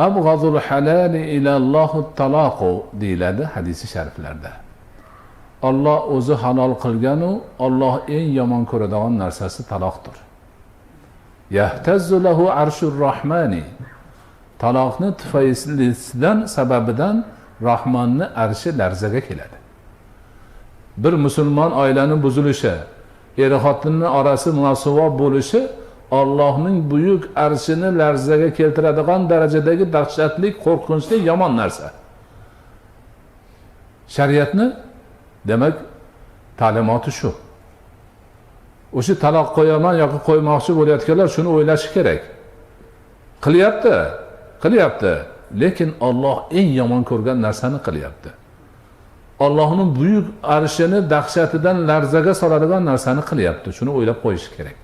Abghadul halali ilallohu talaqu deyiladi hadisi shariflarda. Alloh o'zi halol qilganu Alloh eng yomon ko'radigan narsasi taloqdir. Yahtazzu lahu arshur rahmani. Taloqni tufaylidan sababidan Rahmonning arshi larzaga keladi. Bir musulmon oilaning buzilishi, er xotinning orasi munosabat bo'lishi Allohning buyuk arshini larzaga keltiradigan darajadagi dahshatli, qo'rqinchli, yomon narsa. Shariatni demak ta'limoti shu. O'sha taloq qo'yaman yoki qo'ymoqchi bo'layotganlar shuni o'ylashi kerak. Qilyapti. Lekin Alloh eng yomon ko'rgan narsani qilyapti. Allohning buyuk arshini dahshatidan larzaga soladigan narsani qilyapti. Shuni o'ylab qo'yish kerak.